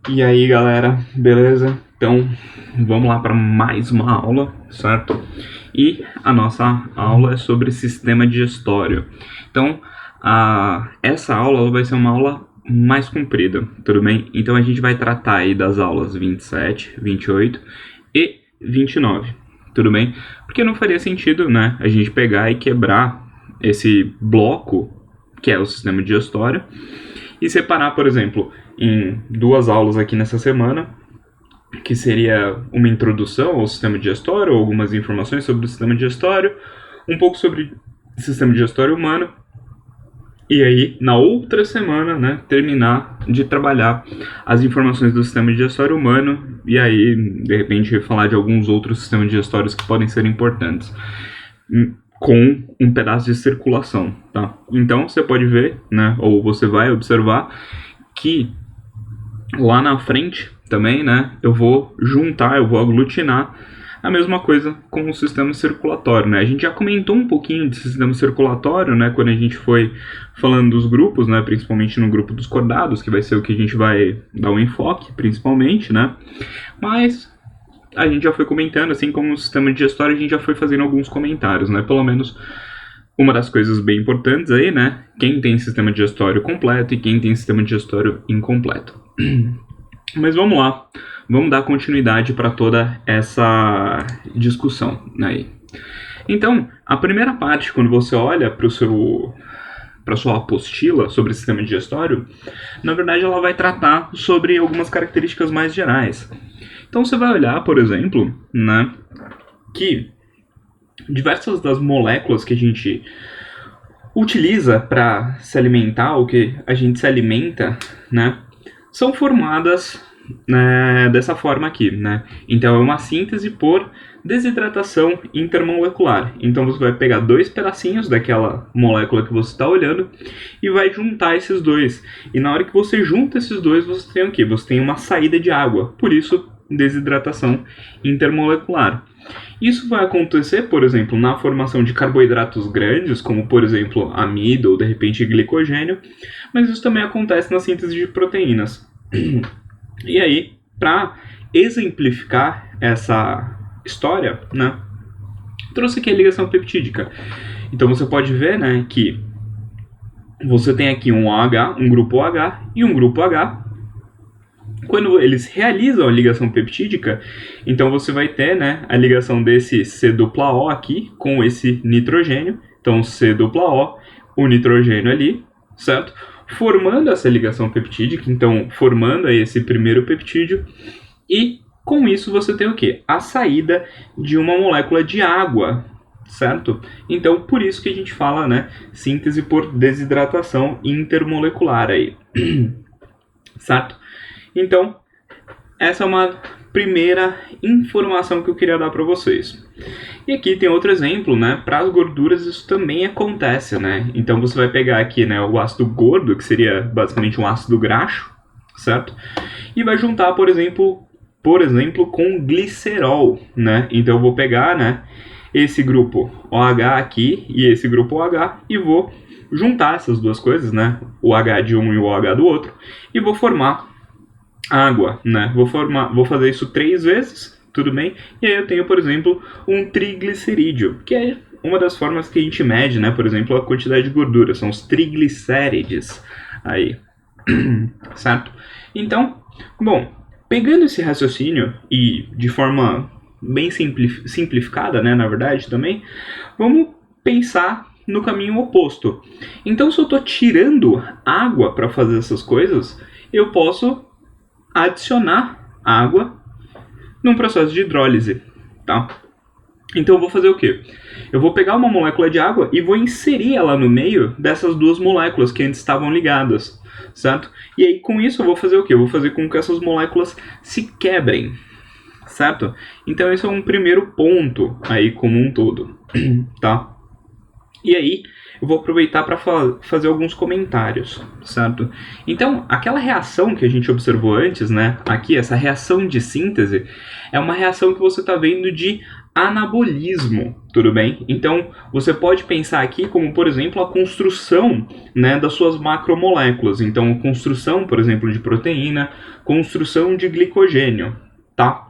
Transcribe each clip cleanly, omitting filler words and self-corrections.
E aí, galera, beleza? Então, vamos lá para mais uma aula, certo? E a nossa aula é sobre sistema digestório. Então, essa aula ela vai ser uma aula mais comprida, tudo bem? Então, a gente vai tratar aí das aulas 27, 28 e 29, tudo bem? Porque não faria sentido, né, a gente pegar e quebrar esse bloco, que é o sistema digestório, e separar, por exemplo, em duas aulas aqui nessa semana, que seria uma introdução ao sistema digestório, ou algumas informações sobre o sistema digestório, um pouco sobre o sistema digestório humano, e aí, na outra semana, né, terminar de trabalhar as informações do sistema digestório humano, e aí, de repente, falar de alguns outros sistemas digestórios que podem ser importantes, com um pedaço de circulação, tá? Então, você pode ver, né, ou você vai observar que lá na frente também, né, eu vou aglutinar a mesma coisa com o sistema circulatório, né? A gente já comentou um pouquinho de sistema circulatório, né, quando a gente foi falando dos grupos, né, principalmente no grupo dos cordados, que vai ser o que a gente vai dar um enfoque, principalmente, né? Mas a gente já foi comentando, assim como o sistema digestório, a gente já foi fazendo alguns comentários, né? Pelo menos uma das coisas bem importantes aí, né? Quem tem sistema digestório completo e quem tem sistema digestório incompleto. Mas vamos lá, vamos dar continuidade para toda essa discussão aí. Então, a primeira parte, quando você olha para sua apostila sobre o sistema digestório, na verdade ela vai tratar sobre algumas características mais gerais. Então você vai olhar, por exemplo, né, que diversas das moléculas que a gente utiliza para se alimentar, ou que a gente se alimenta, né, são formadas, né, dessa forma aqui, né? Então é uma síntese por desidratação intermolecular. Então você vai pegar dois pedacinhos daquela molécula que você está olhando e vai juntar esses dois. E na hora que você junta esses dois, você tem o quê? Você tem uma saída de água. Por isso, desidratação intermolecular. Isso vai acontecer, por exemplo, na formação de carboidratos grandes, como por exemplo amido ou de repente glicogênio, mas isso também acontece na síntese de proteínas. E aí, para exemplificar essa história, né, trouxe aqui a ligação peptídica. Então você pode ver, né, que você tem aqui um OH, um grupo OH e um grupo H. Quando eles realizam a ligação peptídica, então você vai ter, né, a ligação desse C-O aqui com esse nitrogênio. Então C-O, o nitrogênio ali, certo? Formando essa ligação peptídica, então formando aí esse primeiro peptídeo. E com isso você tem o quê? A saída de uma molécula de água, certo? Então por isso que a gente fala, né, síntese por desidratação intermolecular aí, certo? Então, essa é uma primeira informação que eu queria dar para vocês. E aqui tem outro exemplo, né? Para as gorduras isso também acontece, né? Então você vai pegar aqui, né, o ácido gordo, que seria basicamente um ácido graxo, certo? E vai juntar, por exemplo, com glicerol, né? Então eu vou pegar, né, esse grupo OH aqui e esse grupo OH e vou juntar essas duas coisas, né? O H de um e o OH do outro, e vou formar água, né? Vou fazer isso 3 vezes, tudo bem? E aí eu tenho, por exemplo, um triglicerídeo, que é uma das formas que a gente mede, né? Por exemplo, a quantidade de gordura, são os triglicérides aí, certo? Então, bom, pegando esse raciocínio e de forma bem simplificada, né, na verdade também, vamos pensar no caminho oposto. Então, se eu estou tirando água para fazer essas coisas, eu posso adicionar água num processo de hidrólise, tá? Então eu vou fazer o quê? Eu vou pegar uma molécula de água e vou inserir ela no meio dessas duas moléculas que antes estavam ligadas, certo? E aí com isso eu vou fazer o quê? Eu vou fazer com que essas moléculas se quebrem, certo? Então esse é um primeiro ponto aí como um todo, tá? E aí eu vou aproveitar para fazer alguns comentários, certo? Então, aquela reação que a gente observou antes, né? Aqui, essa reação de síntese, é uma reação que você está vendo de anabolismo, tudo bem? Então, você pode pensar aqui como, por exemplo, a construção, né, das suas macromoléculas. Então, a construção, por exemplo, de proteína, construção de glicogênio, tá?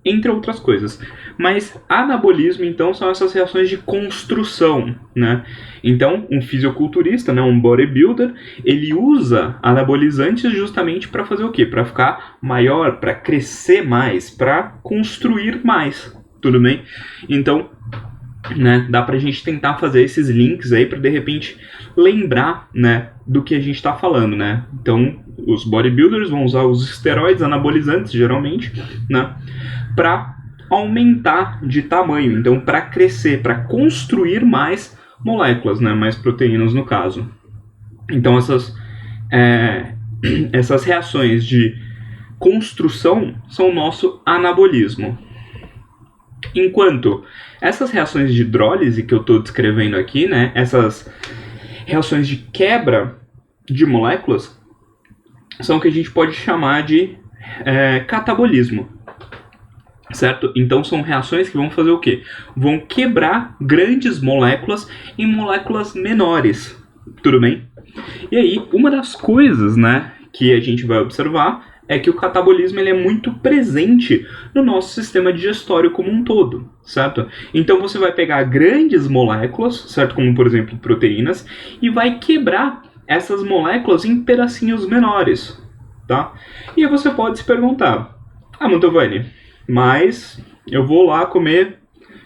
Entre outras coisas. Mas anabolismo, então, são essas reações de construção, né? Então, um fisiculturista, né, um bodybuilder, ele usa anabolizantes justamente para fazer o quê? Para ficar maior, para crescer mais, para construir mais, tudo bem? Então, né, dá pra gente tentar fazer esses links aí para de repente lembrar, né, do que a gente está falando, né? Então, os bodybuilders vão usar os esteroides anabolizantes, geralmente, né, para aumentar de tamanho, então para crescer, para construir mais moléculas, né, mais proteínas no caso. Então essas reações de construção são o nosso anabolismo. Enquanto essas reações de hidrólise que eu estou descrevendo aqui, né, essas reações de quebra de moléculas, são o que a gente pode chamar de catabolismo. Certo? Então são reações que vão fazer o quê? Vão quebrar grandes moléculas em moléculas menores. Tudo bem? E aí, uma das coisas, né, que a gente vai observar é que o catabolismo ele é muito presente no nosso sistema digestório como um todo, certo? Então você vai pegar grandes moléculas, certo? Como por exemplo proteínas, e vai quebrar essas moléculas em pedacinhos menores, tá? E aí você pode se perguntar, Mantovani, mas eu vou lá comer,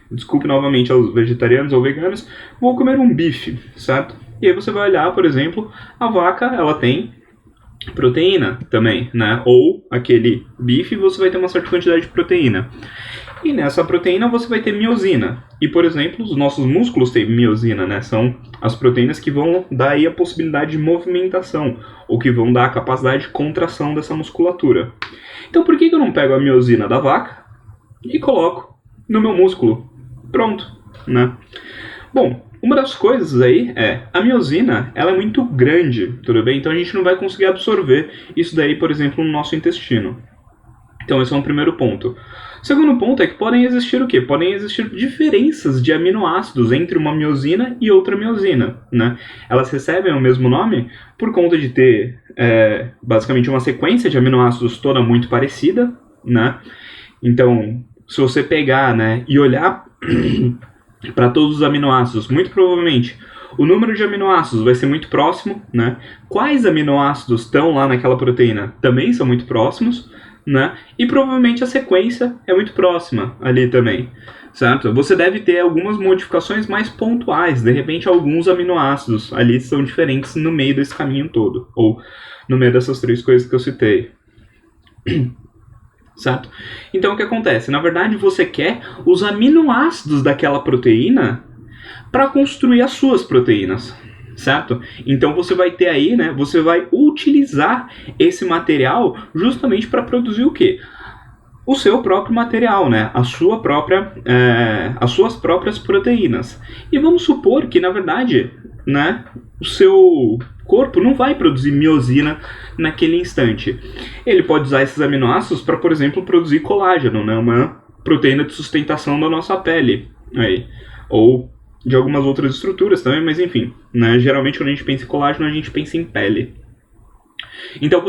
desculpe novamente aos vegetarianos ou veganos, vou comer um bife, certo? E aí você vai olhar, por exemplo, a vaca, ela tem proteína também, né? Ou aquele bife, você vai ter uma certa quantidade de proteína. E nessa proteína você vai ter miosina. E, por exemplo, os nossos músculos têm miosina, né? São as proteínas que vão dar aí a possibilidade de movimentação, ou que vão dar a capacidade de contração dessa musculatura. Então por que eu não pego a miosina da vaca e coloco no meu músculo? Pronto, né? Bom, uma das coisas aí é, a miosina, ela é muito grande, tudo bem? Então a gente não vai conseguir absorver isso daí, por exemplo, no nosso intestino. Então esse é um primeiro ponto. O segundo ponto é que podem existir o quê? Podem existir diferenças de aminoácidos entre uma miosina e outra miosina, né? Elas recebem o mesmo nome por conta de ter, basicamente, uma sequência de aminoácidos toda muito parecida, né? Então, se você pegar, né, e olhar para todos os aminoácidos, muito provavelmente o número de aminoácidos vai ser muito próximo, né? Quais aminoácidos estão lá naquela proteína também são muito próximos, né? E provavelmente a sequência é muito próxima ali também, certo? Você deve ter algumas modificações mais pontuais, de repente alguns aminoácidos ali são diferentes no meio desse caminho todo, ou no meio dessas três coisas que eu citei. Certo? Então o que acontece? Na verdade você quer os aminoácidos daquela proteína para construir as suas proteínas, certo? Então você vai ter aí, né? Você vai utilizar esse material justamente para produzir o quê? O seu próprio material, né? As suas próprias proteínas. E vamos supor que, na verdade, né, o seu corpo não vai produzir miosina naquele instante. Ele pode usar esses aminoácidos para, por exemplo, produzir colágeno, né? Uma proteína de sustentação da nossa pele. Aí. Ou de algumas outras estruturas também, mas enfim, né? Geralmente quando a gente pensa em colágeno, a gente pensa em pele. Então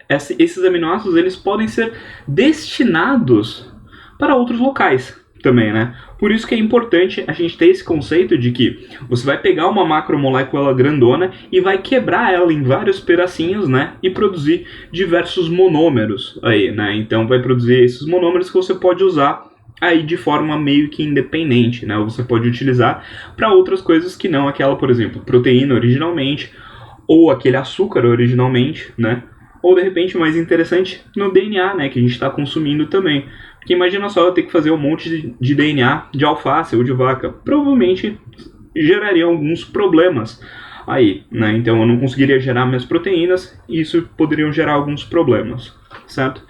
esses aminoácidos eles podem ser destinados para outros locais também, né? Por isso que é importante a gente ter esse conceito de que você vai pegar uma macromolécula grandona e vai quebrar ela em vários pedacinhos, né? E produzir diversos monômeros aí, né? Então vai produzir esses monômeros que você pode usar aí de forma meio que independente, né? Ou você pode utilizar para outras coisas que não aquela, por exemplo, proteína originalmente, ou aquele açúcar originalmente, né? Ou de repente, mais interessante, no DNA, né? Que a gente está consumindo também. Porque imagina só eu ter que fazer um monte de DNA de alface ou de vaca. Provavelmente geraria alguns problemas aí, né? Então eu não conseguiria gerar minhas proteínas e isso poderiam gerar alguns problemas, certo?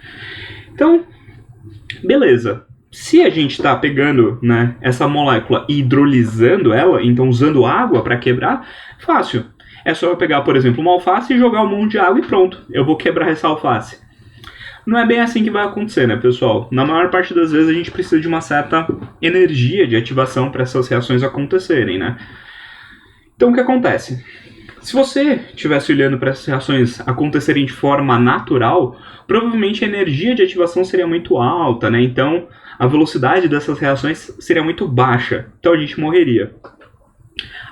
Então, beleza. Se a gente está pegando, né, essa molécula e hidrolisando ela, então usando água para quebrar, fácil. É só eu pegar, por exemplo, uma alface e jogar um monte de água e pronto. Eu vou quebrar essa alface. não é bem assim que vai acontecer, né, pessoal? Na maior parte das vezes a gente precisa de uma certa energia de ativação para essas reações acontecerem, né? Então o que acontece? Se você estivesse olhando para essas reações acontecerem de forma natural, provavelmente a energia de ativação seria muito alta, né? Então a velocidade dessas reações seria muito baixa, então a gente morreria.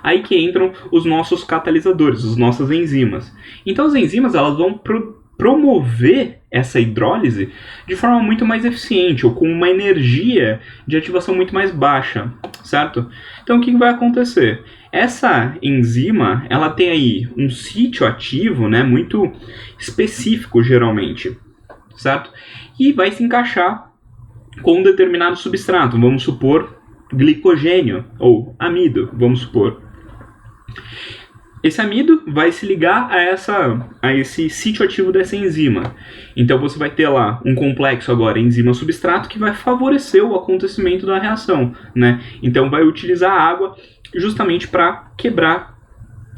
Aí que entram os nossos catalisadores, as nossas enzimas. Então as enzimas elas vão promover essa hidrólise de forma muito mais eficiente, ou com uma energia de ativação muito mais baixa, certo? Então o que vai acontecer? Essa enzima, ela tem aí um sítio ativo, né, muito específico geralmente, certo? E vai se encaixar com um determinado substrato, vamos supor glicogênio ou amido, vamos supor. Esse amido vai se ligar a esse sítio ativo dessa enzima. Então você vai ter lá um complexo agora enzima-substrato que vai favorecer o acontecimento da reação, né? Então vai utilizar a água justamente para quebrar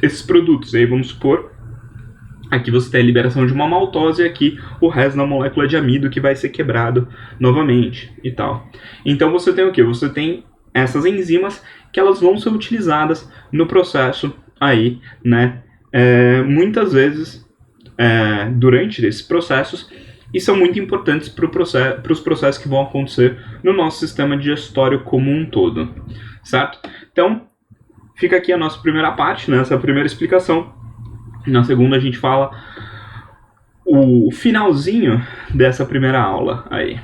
esses produtos. Aí vamos supor, aqui você tem a liberação de uma maltose e aqui o resto da molécula de amido que vai ser quebrado novamente e tal. Então você tem o quê? Você tem essas enzimas que elas vão ser utilizadas no processo aí, né? Muitas vezes durante esses processos e são muito importantes para os processos que vão acontecer no nosso sistema digestório como um todo, certo? Então, fica aqui a nossa primeira parte, né? Essa primeira explicação. Na segunda a gente fala o finalzinho dessa primeira aula aí.